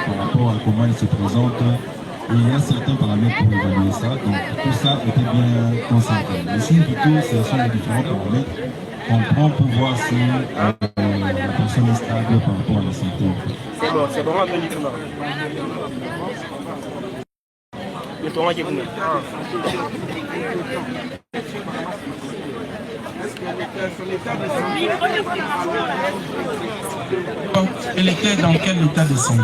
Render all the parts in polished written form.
par rapport à comment il se présente. Et il y a certains paramètres pour évaluer ça. Donc tout ça était bien concentré. Le signe plutôt, ce sont les différents paramètres qu'on prend pour voir si la personne est stable par rapport à la santé. C'est bon, c'est bon. Elle était dans quel état de santé?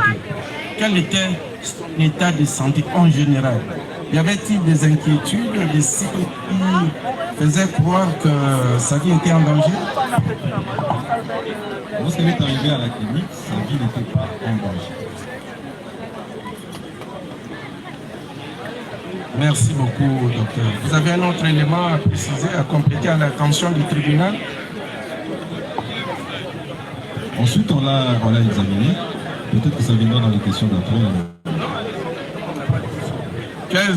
Quel était l'état de santé en général? Y avait-il des inquiétudes, des signes qui faisaient croire que sa vie était en danger? Lorsqu'elle est arrivée à la clinique, sa vie n'était pas en danger. Merci beaucoup, docteur. Vous avez un autre élément à préciser, à compléter à l'attention du tribunal? Ensuite, on l'a examiné. Peut-être que ça viendra dans les questions d'après.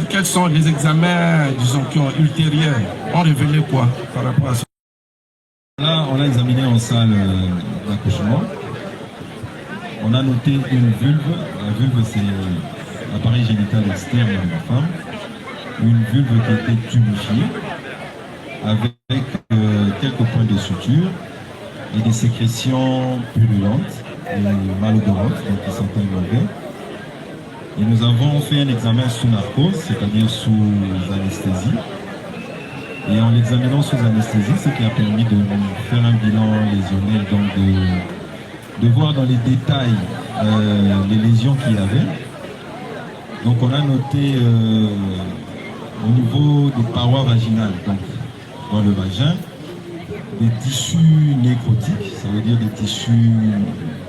Quels sont les examens, disons, qui ont ultérieurs, ont révélé quoi par rapport à ça? Là, on l'a examiné en salle d'accouchement. On a noté une vulve. La vulve, c'est l'appareil génital externe de la femme. Une vulve qui était tuméfiée, avec quelques points de suture et des sécrétions purulentes et malodorantes, donc qui sont enlevées. Et nous avons fait un examen sous narcose, c'est-à-dire sous anesthésie. Et en l'examinant sous anesthésie, ce qui a permis de faire un bilan lésionnel, donc de voir dans les détails les lésions qu'il y avait. Donc on a noté au niveau des parois vaginales, donc dans le vagin, des tissus nécrotiques, ça veut dire des tissus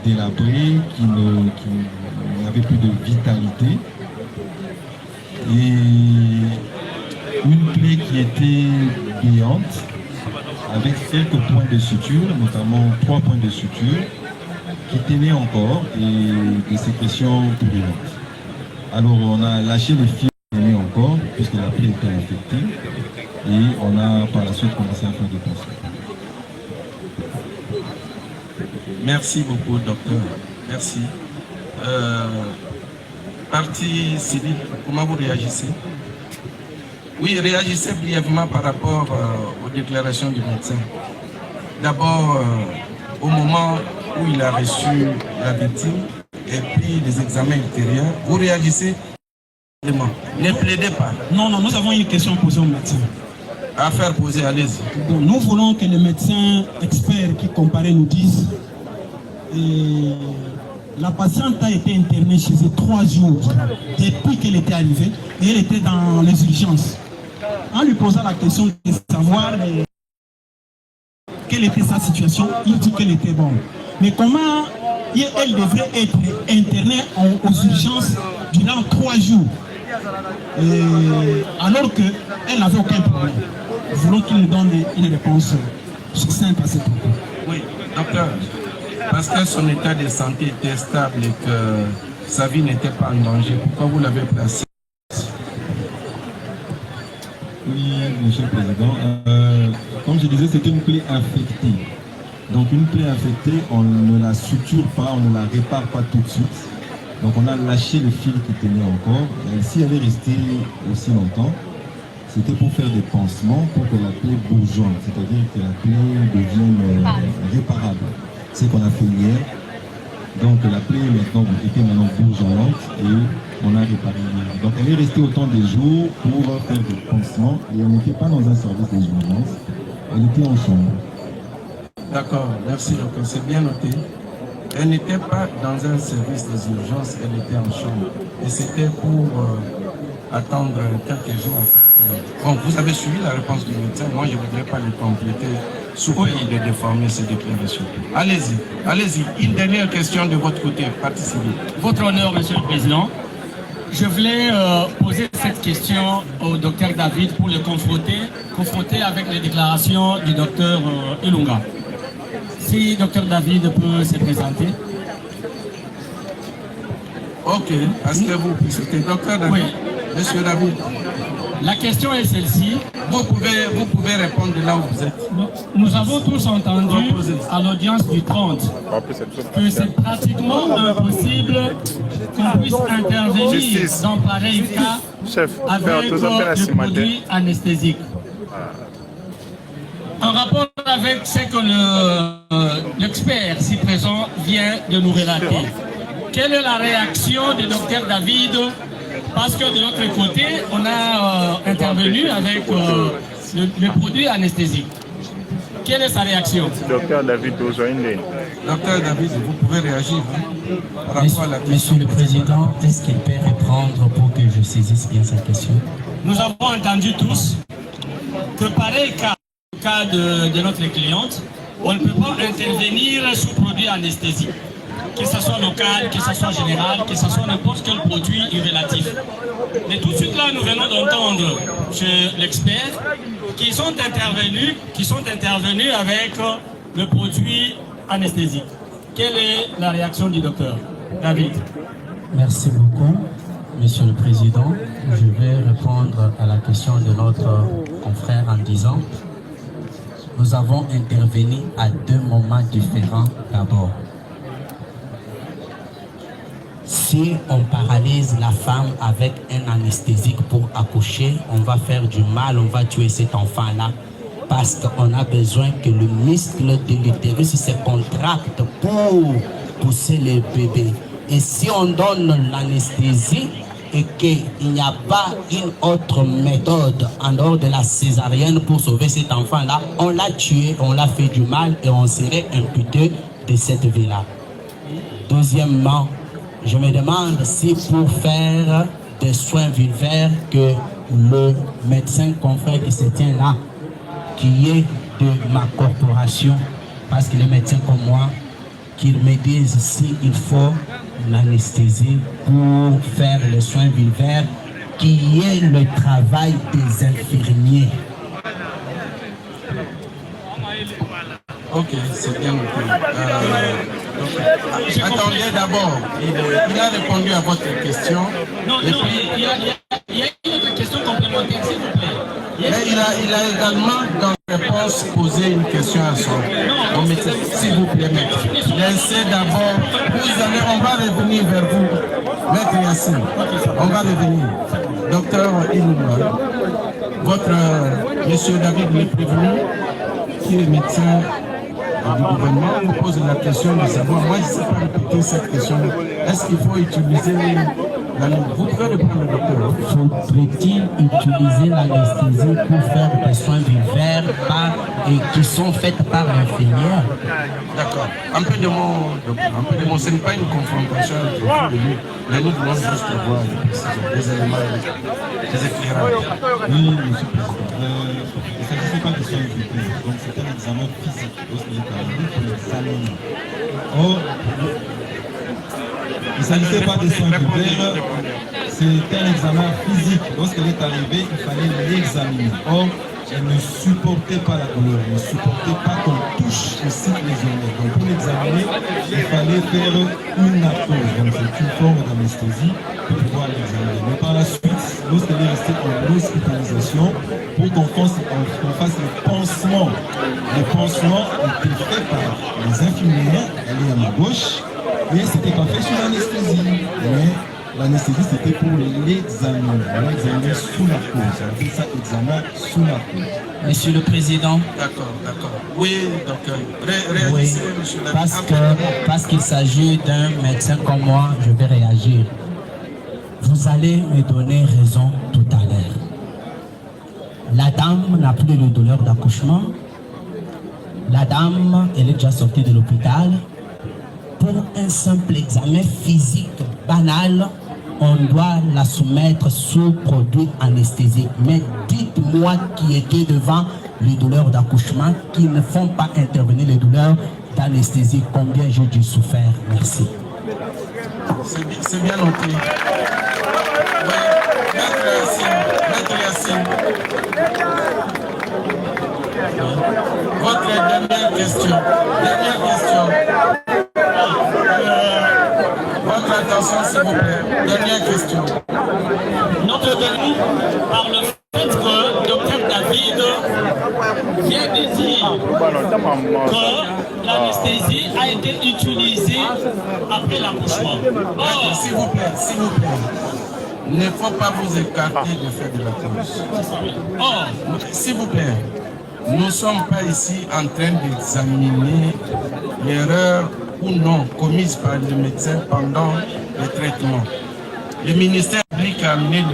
délabrés qui n'avaient plus de vitalité, et une plaie qui était béante avec quelques points de suture, notamment 3 points de suture qui tenaient encore et des sécrétions purulentes. Alors on a lâché les fils qui tenaient encore puisque la plaie était infectée et on a par la suite commencé à faire des consultations. Merci beaucoup, docteur. Merci. Partie civile, comment vous réagissez? Oui, réagissez brièvement par rapport aux déclarations du médecin. D'abord, au moment où il a reçu la victime et puis les examens ultérieurs, vous réagissez? Ne plaidez pas. Non, nous avons une question posée au médecin. À faire poser, allez-y. Bon, nous voulons que les médecins experts qui comparaient nous disent la patiente a été internée chez eux 3 jours depuis qu'elle était arrivée et elle était dans les urgences. En lui posant la question de savoir quelle était sa situation, il dit qu'elle était bonne. Mais comment elle devrait être internée aux urgences durant 3 jours alors qu'elle n'avait aucun problème? Nous voulons qu'il nous donne une réponse succincte à cette propos. Oui, docteur, parce que son état de santé était stable et que sa vie n'était pas en danger, pourquoi vous l'avez placé? Oui, Monsieur le Président. Comme je disais, c'était une plaie infectée. Donc une plaie infectée, on ne la suture pas, on ne la répare pas tout de suite. Donc on a lâché le fil qui tenait encore. Et si elle est restée aussi longtemps, c'était pour faire des pansements pour que la plaie bourgeonne, c'est-à-dire que la plaie devienne réparable. C'est ce qu'on a fait hier. Donc la plaie était maintenant bourgeonnante et on a réparé hier. Donc elle est restée autant de jours pour faire des pansements et elle n'était pas dans un service des urgences, elle était en chambre. D'accord, merci docteur, c'est bien noté. Elle n'était pas dans un service des urgences, elle était en chambre. Et c'était pour attendre quelques jours. Bon, vous avez suivi la réponse du médecin, moi je ne voudrais pas le compléter sous pays de déformer ces déclarations. Allez-y, allez-y. Une dernière question de votre côté, partie civile. Votre honneur, Monsieur le Président, je voulais poser cette question au docteur David pour le confronter avec les déclarations du docteur Ilunga. Si docteur David peut se présenter. Ok, est-ce que vous c'était docteur David? Oui. Monsieur David. La question est celle-ci. Vous pouvez répondre de là où vous êtes. Nous avons tous entendu à l'audience du 30 que c'est pratiquement impossible qu'une puisse intervenir dans pareil cas avec le produit anesthésique. En rapport avec ce que l'expert si présent vient de nous relater, quelle est la réaction du docteur David? Parce que de l'autre côté, on a intervenu avec le produit anesthésique. Quelle est sa réaction? Docteur David, Docteur David, vous pouvez réagir par rapport à la question. Monsieur le Président, est-ce qu'il peut répondre pour que je saisisse bien sa question? Nous avons entendu tous que pareil cas de notre cliente, on ne peut pas intervenir sous produit anesthésique, que ce soit local, que ce soit général, que ce soit n'importe quel produit relatif. Mais tout de suite là, nous venons d'entendre chez l'expert qui sont intervenus avec le produit anesthésique. Quelle est la réaction du docteur David? Merci beaucoup, Monsieur le Président. Je vais répondre à la question de notre confrère en disant nous avons intervenu à deux moments différents d'abord. Si on paralyse la femme avec un anesthésique pour accoucher, on va faire du mal, on va tuer cet enfant-là. Parce qu'on a besoin que le muscle de l'utérus se contracte pour pousser le bébé. Et si on donne l'anesthésie et qu'il n'y a pas une autre méthode en dehors de la césarienne pour sauver cet enfant-là, on l'a tué, on l'a fait du mal et on serait imputé de cette vie-là. Deuxièmement, je me demande si pour faire des soins vulvaires que le médecin confrère qui se tient là, qui est de ma corporation, parce qu'il est médecin comme moi, qu'il me dise s'il faut l'anesthésie pour faire les soins vulvaires, qui est le travail des infirmiers. Ok, c'est bien noté. Attendez d'abord, il a répondu à votre question. Non, il y a une autre question complémentaire, s'il vous plaît. Mais il a également, dans la réponse, posé une question à son médecin. S'il vous plaît, maître. Laissez d'abord, on va revenir vers vous. Maître Yassine, on va revenir. Docteur Ilunga, votre monsieur David le prévenu, qui est médecin du gouvernement, vous pose la question de savoir, moi je ne sais pas répéter cette question, est-ce qu'il faut utiliser vous pouvez répondre, docteur. Faudrait-il utiliser l'anesthésie pour faire des soins vulvaires qui sont faits par l'infirmière? D'accord. Un peu de mots, ce n'est pas une confrontation avec lui, mais nous voulons juste voir des éléments, des éclairages. Oui, monsieur le Président. Il ne s'agissait pas de soins vulvaires, donc c'est un examen physique lorsqu'il est arrivé pour l'examiner. Or, il ne s'agissait pas de soins vulvaires, c'était un examen physique. Lorsqu'elle est arrivée, il fallait l'examiner. Or, elle ne supportait pas la douleur, elle ne supportait pas qu'on touche le cycle lésionnaire. Donc pour l'examiner, il fallait faire une narcose. Donc c'est une forme d'anesthésie pour pouvoir l'examiner. Mais par la suite, lorsqu'elle est restée en hospitalisation, pour qu'on fasse le pansement. Le pansement était fait par les infirmières, elle est à ma gauche, mais ce n'était pas fait sous l'anesthésie. Mais l'anesthésie, c'était pour l'examiner. On l'a examiné sous narcose. On fait ça, examen sous narcose. Monsieur le Président. D'accord. Oui, docteur. Réagissez, oui, monsieur parce qu'il s'agit d'un médecin comme moi, je vais réagir. Vous allez me donner raison tout à l'heure. La dame n'a plus de douleur d'accouchement. La dame, elle est déjà sortie de l'hôpital. Pour un simple examen physique banal, on doit la soumettre sous produit anesthésique. Mais dites-moi qui était devant les douleurs d'accouchement, qui ne font pas intervenir les douleurs d'anesthésie. Combien j'ai dû souffrir? Merci. C'est bien noté. Maître Yassine. Votre dernière question. Votre attention, s'il vous plaît. Dernière question. Notre délit par le fait que Dr David vient de dire que l'anesthésie a été utilisée après l'accouchement. Or, s'il vous plaît, il ne faut pas vous écarter de faire de la cause. Or, s'il vous plaît, nous ne sommes pas ici en train d'examiner l'erreur ou non commise par le médecin pendant le traitement. Le ministère public a amené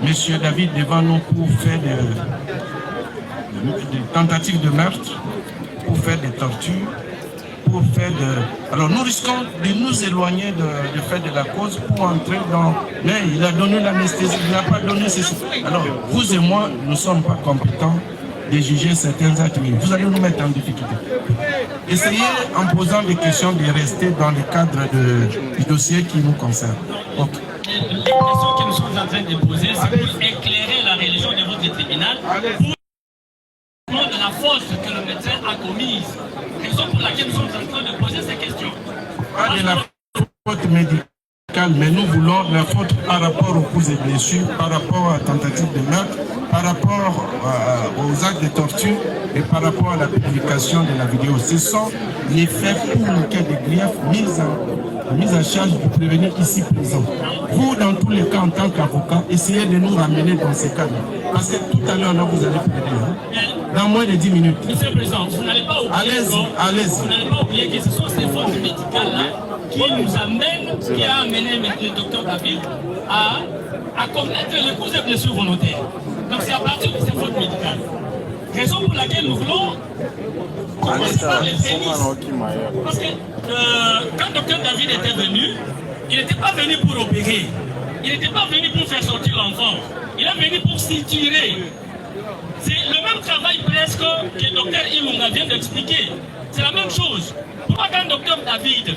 M. David devant nous pour faire des tentatives de meurtre, pour faire des tortures, pour faire de... Alors nous risquons de nous éloigner de faire de la cause pour entrer dans... Mais il a donné l'anesthésie, il n'a pas donné ceci. Alors vous et moi, nous ne sommes pas compétents de juger certains actes. Vous allez nous mettre en difficulté. Essayez en posant des questions de rester dans le cadre du dossier qui nous concerne. Okay. Les questions que nous sommes en train de poser, c'est pour éclairer la religion de votre tribunal pour de la faute que le médecin a commise. Raison pour laquelle nous sommes en train de poser ces questions. Pas de la faute médicale, mais nous voulons la faute par rapport aux coups et blessures, par rapport à la tentative de meurtre, par rapport aux actes de torture et par rapport à la publication de la vidéo. Ce sont les faits pour lesquels des griefs mis en charge du prévenu ici présent. Vous, dans tous les cas, en tant qu'avocat, essayez de nous ramener dans ces cas-là. Parce que tout à l'heure, vous allez plaider. Dans moins de 10 minutes. Monsieur le Président, vous n'allez pas oublier vous n'allez pas oublier que ce sont ces fautes médicales-là qui nous amènent, qui a amené le docteur David à commettre les coups et blessures volontaires. Donc c'est à partir de ces fautes médicales. Raison pour laquelle nous voulons commencer par les prémices. Parce que quand le docteur David était venu, il n'était pas venu pour opérer. Il n'était pas venu pour faire sortir l'enfant. Il est venu pour s'étirer. C'est le même travail presque que le docteur Ilunga vient d'expliquer. C'est la même chose. Pourquoi quand le docteur David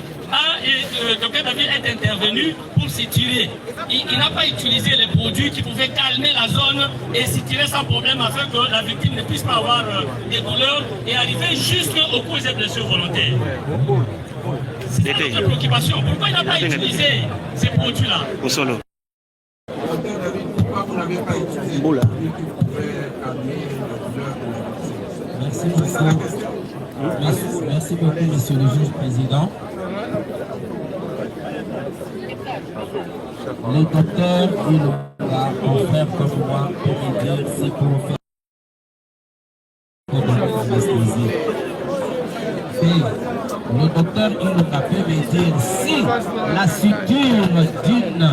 est intervenu pour s'étirer, il n'a pas utilisé les produits qui pouvaient calmer la zone et s'étirer sans problème afin que la victime ne puisse pas avoir des douleurs et arriver juste aux coups et blessures volontaires. C'est notre préoccupation. Pourquoi il n'a pas utilisé ces produits-là? Pourquoi vous n'avez pas utilisé les produits qui pouvaient calmer la douleur de la victime? C'est ça la question. Merci beaucoup, Monsieur le juge président. Le docteur, il va confrère comme moi pour me dire si pour faire l'anesthésie. Le docteur, il peut me dire si la suture d'une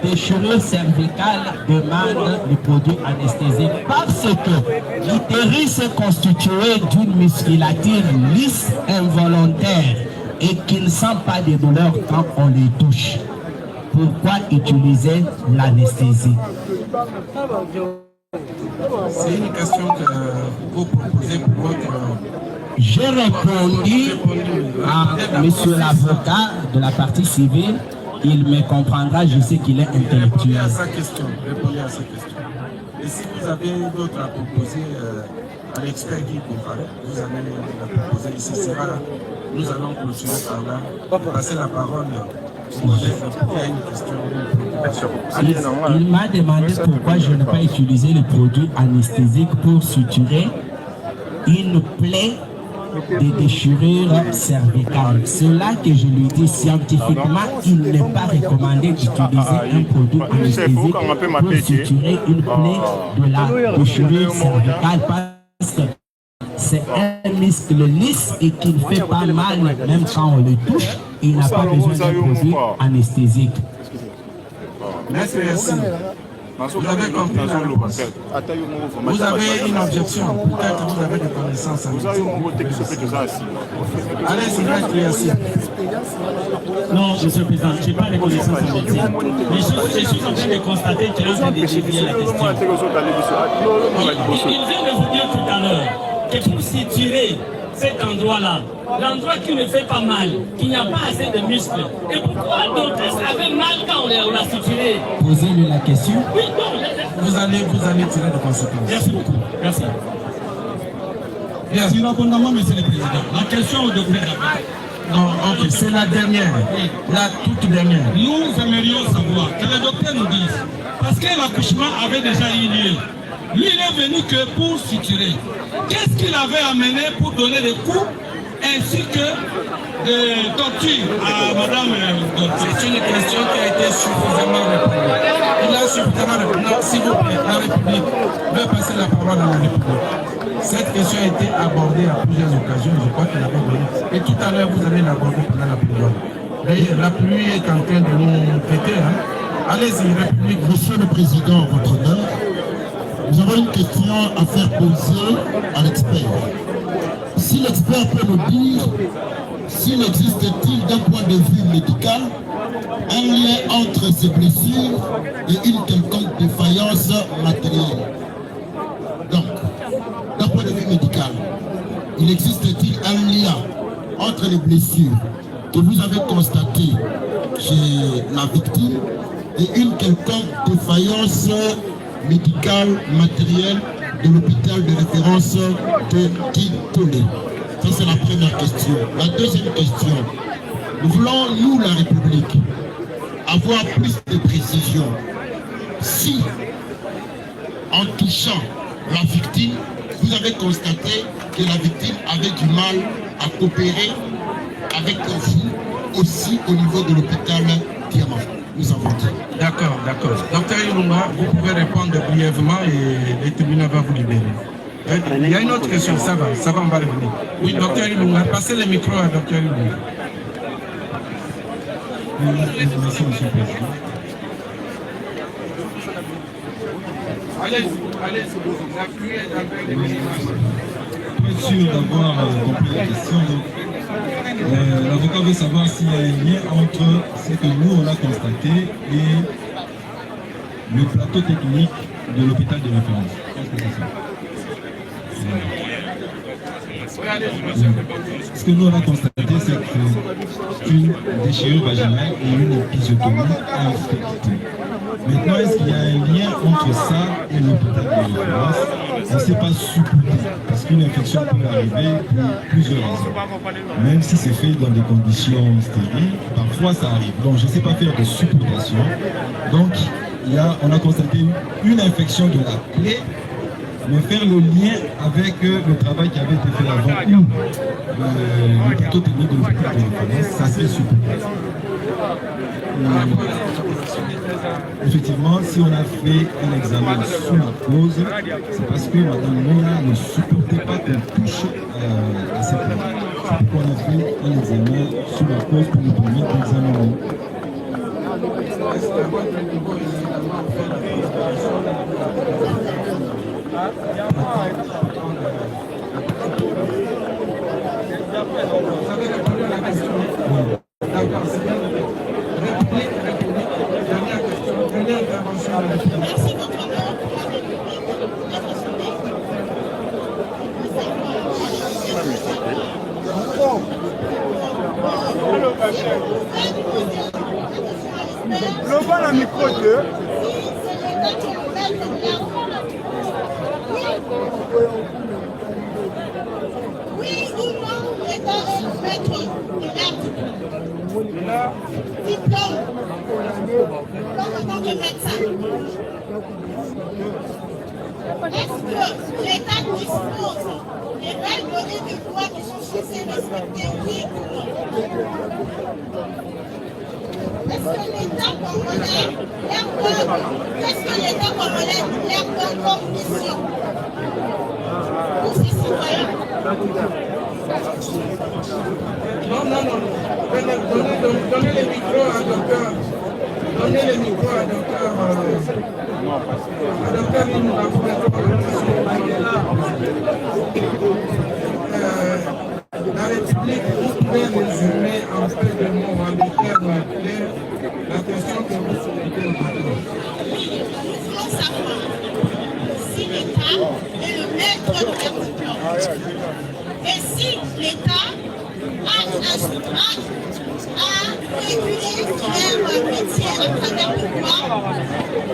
déchirure cervicale demande le produit anesthésique parce que l'utérus est constitué d'une musculature lisse involontaire et qu'il ne sent pas de douleur quand on les touche. Pourquoi utiliser l'anesthésie? C'est une question que vous proposez pour votre... J'ai répondu à monsieur l'avocat de la partie civile. Il me comprendra, je sais qu'il est intellectuel. Répondez à sa question. Et si vous avez d'autres à proposer à l'expert qui comparaît, vous allez la proposer ici. Nous allons clôturer par là. Passer la parole au collègue qui a une question. Il m'a demandé pourquoi je n'ai pas utilisé le produit anesthésique pour suturer une plaie de déchirure cervicale. C'est là que je lui dis scientifiquement, il n'est pas recommandé d'utiliser un produit anesthésique pour suturer une plaie de la déchirure cervicale parce que c'est un muscle lisse et qui ne fait pas mal même quand on le touche. Il n'a pas besoin d'un produit anesthésique. Merci. Vous avez compris la réponse. Vous avez une objection. Peut-être que vous avez des connaissances. Allez, c'est vrai. Non, Monsieur le Président, je n'ai pas de connaissances en médecine. Mais je suis en train de constater qu'il est en train de dévier la question. Il vient de vous dire tout à l'heure que pour s'étirer cet endroit-là, l'endroit qui ne fait pas mal, qu'il n'y a pas assez de muscles. Et pourquoi donc ça avait mal quand on l'a suturé? Posez-lui la question. Oui, non, vous allez tirer des conséquences. Merci beaucoup. Merci. Merci abondamment, Monsieur le Président. La question au docteur David. Non, ok, c'est la dernière. La toute dernière. Nous aimerions savoir que le docteur nous dise, parce que l'accouchement avait déjà eu lieu. Lui, il est venu que pour suturer. Qu'est-ce qu'il avait amené pour donner des coups ainsi que des tortures à madame C'est une question qui a été suffisamment répondue. Il a suffisamment répondu. Non, s'il vous plaît, la République veut passer la parole à la République. Cette question a été abordée à plusieurs occasions, je crois qu'elle avait donné. Et tout à l'heure, vous allez l'aborder pendant la pluie. La pluie est en train de nous péter. Hein. Allez-y, République. Monsieur le Président, votre honneur, nous avons une question à faire poser à l'expert. Si l'expert peut nous dire s'il existe-t-il d'un point de vue médical un lien entre ces blessures et une quelconque défaillance matérielle. Donc, d'un point de vue médical, il existe-t-il un lien entre les blessures que vous avez constatées chez la victime et une quelconque défaillance médicale, matérielle de l'hôpital de référence de Kitolé? Ça, c'est la première question. La deuxième question, nous voulons, nous, la République, avoir plus de précision. Si, en touchant la victime, vous avez constaté que la victime avait du mal à coopérer avec vous, aussi au niveau de l'hôpital Diamant. Nous avons dit. D'accord, d'accord. Docteur Ilunga, vous pouvez répondre brièvement et le tribunal va vous libérer. Il y a une autre question, ça va, on va revenir. Oui, docteur Ilunga, passez le micro à docteur Ilunga. Merci, monsieur le Président. Allez, la pluie est en train de venir. Pour être sûr d'avoir compris la question, l'avocat veut savoir s'il y a un lien entre ce que nous on a constaté et le plateau technique de l'hôpital de référence. Je pense que c'est ça. Ce que nous on a constaté, c'est qu'une déchirure vaginale et une épisiotomie infectée. Maintenant, est-ce qu'il y a un lien entre ça et l'hôpital de référence? On ne sait pas supporter, parce qu'une infection peut arriver pour plusieurs raisons. Même si c'est fait dans des conditions stériles, parfois ça arrive. Donc je ne sais pas faire de supportation. Donc on a constaté une infection de la plaie, mais faire le lien avec le travail qui avait été fait avant ou le plateau technique de l'hôpital de référence, ça serait supporté. Effectivement, si on a fait un examen sous narcose, c'est parce que Mme Moya ne supportait pas qu'on touche à cette plaie. C'est pourquoi on a fait un examen sous narcose pour nous permettre d'examiner. Vous avez répondu à la question. D'accord, c'est bien. République, dernière question, dernière intervention à la République. Merci votre honneur. Global à micro 2. Oui ou non, l'État est maître de l'art. Diplôme. En tant que médecin. Est-ce que l'État dispose des règles et des lois qui sont censées respecter, oui ou non? Est-ce que l'État congolais leur donne comme mission pour ses citoyens? Non. Donnez le micro à docteur. Donnez le micro à docteur. À docteur Ilunga pour répondre à la question. La République, vous pouvez résumer en peu de mots, en des termes clairs, la question que vous souhaitez aujourd'hui. Nous voulons savoir si l'État est le maître de leur diplôme. Et si l'État a réguler leur métier à travers le droit,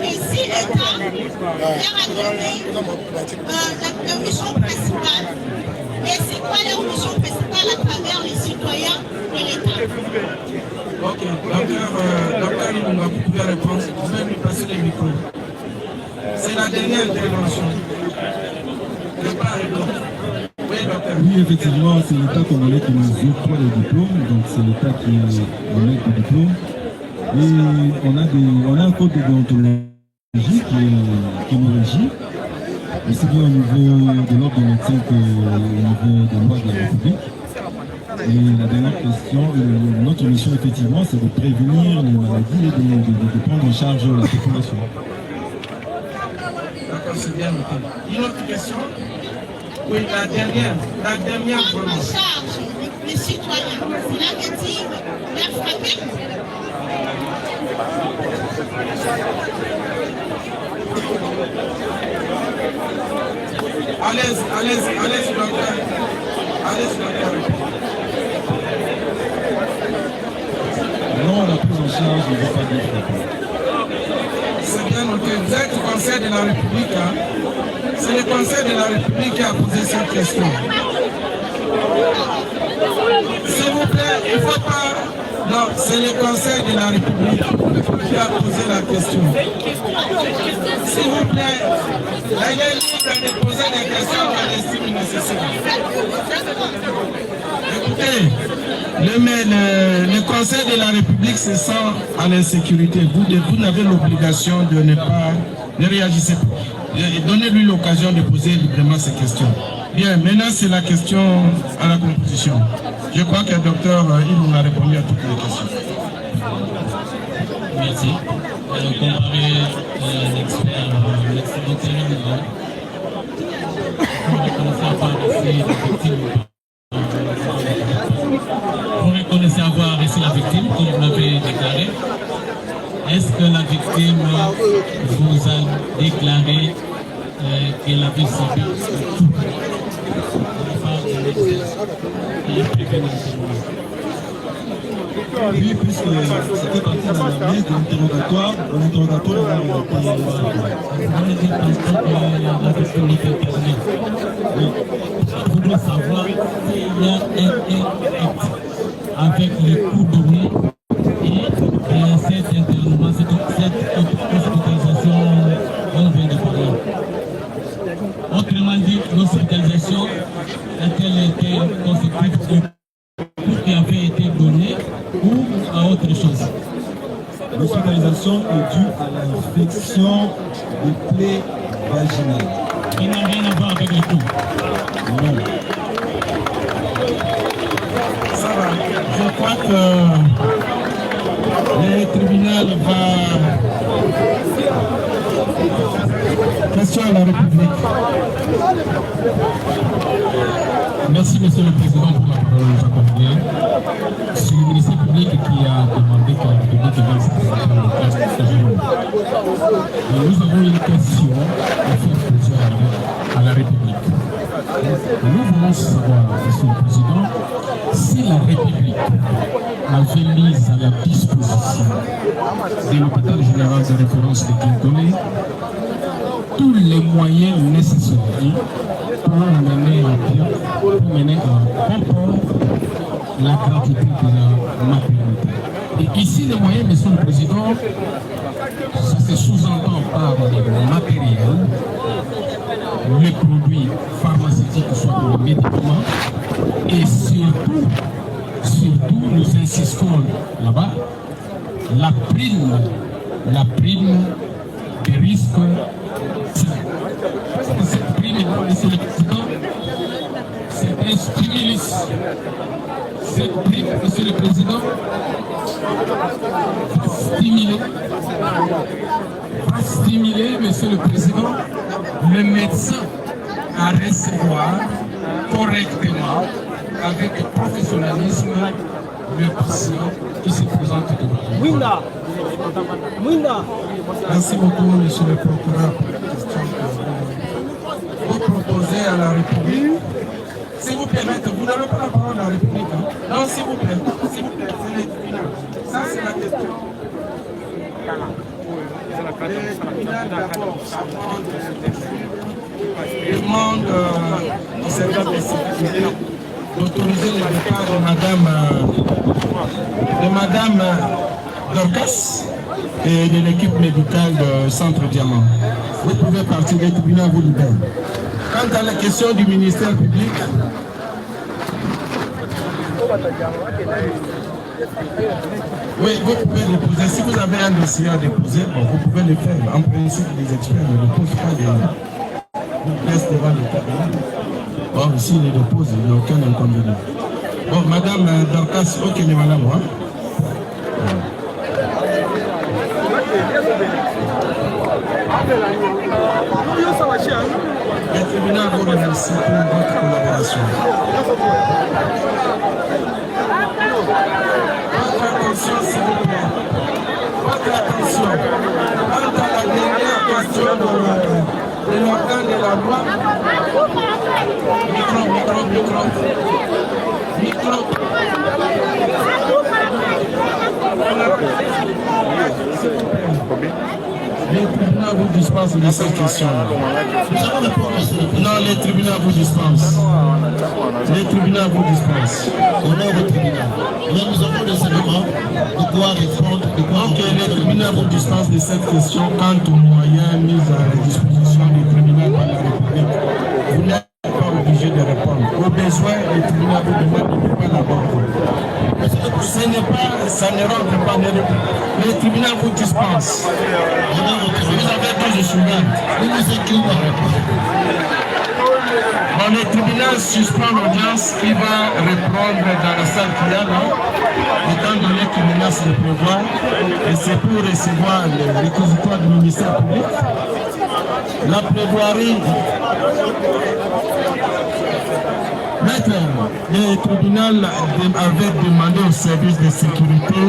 et si l'État leur a donné la mission principale, et c'est quoi leur mission principale à travers les citoyens et l'État? Ok, docteur Ilunga, vous pouvez répondre, vous pouvez lui passer le micro. C'est la dernière intervention. Oui, effectivement, c'est l'État congolais qui nous octroie le diplôme, donc c'est l'État qui émet le diplôme. Et on a un code de déontologie qui nous régit, aussi bien au niveau de l'ordre des médecins qu'au niveau des lois de la République. Et la dernière question, notre mission effectivement, c'est de prévenir les maladies et de prendre en charge la population. D'accord, c'est bien noté. Une autre question? Oui, la dernière Prendre en charge les citoyens, la victime, la frappée. Allez, docteur. Non, la prise en charge ne veut pas dire frappée. C'est bien noté. Vous êtes au Conseil de la République. Hein? C'est le Conseil de la République qui a posé cette question. S'il vous plaît, il ne faut pas... Non, c'est le Conseil de la République qui a posé la question. S'il vous plaît, il est libre de poser des questions qu'elle estime nécessaires. Écoutez, le Conseil de la République se sent à l'insécurité. Vous n'avez l'obligation de ne réagir. Donnez-lui l'occasion de poser librement ces questions. Bien, maintenant c'est la question à la composition. Je crois que le docteur il a répondu à toutes les questions. Merci. Comparé l'expert, docteur Ilunga, vous reconnaissez avoir reçu la victime, comme vous l'avez déclaré. Est-ce que la victime vous a déclaré qu'elle avait subi tout de la part de l'exercice et prévenu? Oui, puisque c'était parti dans la messe de l'interrogatoire, l'interrogatoire on est dit tantôt que la victime était internée. Je voudrais savoir s'il y a un acte avec les coups donnés et cet internement, cette hospitalisation dont on vient de parler. Autrement dit, l'hospitalisation a-t-elle été consécutive au coup qui avait été donné ou à autre chose? L'hospitalisation est due à l'infection des plaies vaginales. Qui n'a rien à voir avec le coup? Non. Ça va. Je crois que le tribunal va... Question à la République. Merci, Monsieur le Président, pour la parole nous accorder. C'est le ministère public qui a demandé que la République vienne se présenter au place de ce jour. Nous avons une question à faire poser à la République. Nous voulons savoir, Monsieur le Président, si la République avait mis à la disposition de l'hôpital général de référence de Kinkole tous les moyens nécessaires pour mener à bon port la gratuité de la maternité. Et ici, les moyens, Monsieur le Président, ça se sous-entend par les matériels, les produits pharmaceutiques, soit les médicaments, et surtout, nous insistons là-bas, la prime des risques. Cette prime, Monsieur le Président, c'est un stimulus. Cette prime, Monsieur le Président, va stimuler, Monsieur le Président, le médecin à recevoir correctement, avec professionnalisme, le patient qui se présente devant nous. Merci beaucoup, Monsieur le procureur, pour la question que vous proposez à la République. S'il vous plaît, maître, vous n'avez pas la parole à la République. Hein? Non, s'il vous plaît, c'est le tribunal. Ça, c'est la question. Le tribunal, d'abord, demande au service de sécurité d'autoriser le départ de Madame Dorcas et de l'équipe médicale de Centre Diamant. Vous pouvez partir, les tribunaux vous libèrent. Quant à la question du ministère public, oui, vous pouvez le poser. Si vous avez un dossier à déposer, bon, vous pouvez le faire. En principe, les experts ne déposent pas des pièces devant le cabinet. Bon, s'ils les déposent, il n'y a aucun inconvénient. Bon, madame Dorcas, ok, mais madame, moi. Le tribunal vous remercie pour votre collaboration. Votre attention, s'il vous plaît. Votre attention. Quant à la dernière question de l'organe de la loi. Micro. Les tribunaux vous dispensent de cette question. Non, les tribunaux vous dispensent. Les tribunaux vous dispensent. On est au tribunal. Mais nous avons des éléments de quoi répondre. Donc les tribunaux vous dispensent de cette question quant aux moyens mis à la disposition des tribunaux dans la République. Vous n'êtes pas obligé de répondre. Au besoin, les tribunaux vous demandent de ne pas l'aborder. Ça ne rentre pas. Les tribunaux vous dispensent. Vous avez 12 secondes. Bon, le tribunal suspend l'audience qui va reprendre dans la salle qu'il y a là, étant donné qu'il menace le pouvoir, et c'est pour recevoir le réquisitoire du ministère public. La plaidoirie. Maître, le tribunal avait demandé au service de sécurité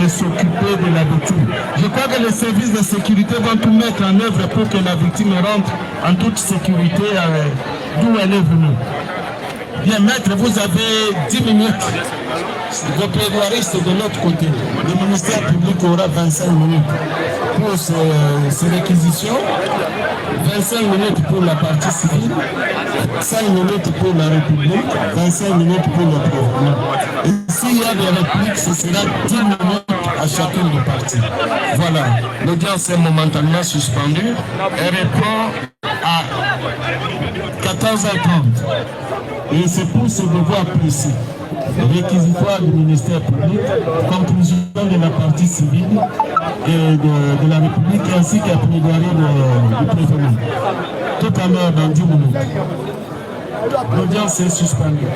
de s'occuper de la victime. Je crois que les services de sécurité vont tout mettre en œuvre pour que la victime rentre en toute sécurité d'où elle est venue. Bien, maître, vous avez 10 minutes. Vos plaidoiristes de l'autre côté. Le ministère public aura 25 minutes pour ces réquisitions. 25 minutes pour la partie civile, 5 minutes pour la République, 25 minutes pour le président. Et s'il y a des répliques, ce sera 10 minutes à chacune des parties. Voilà, l'audience est momentanément suspendue. Elle reprend à 14h30. Et c'est pour ce devoir précis. Réquisitoire du ministère public, conclusion de la partie civile et de la République ainsi qu'à plaidoirie du prévenu. Tout à l'heure dans 10 minutes. L'audience est suspendue.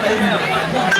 Thank you.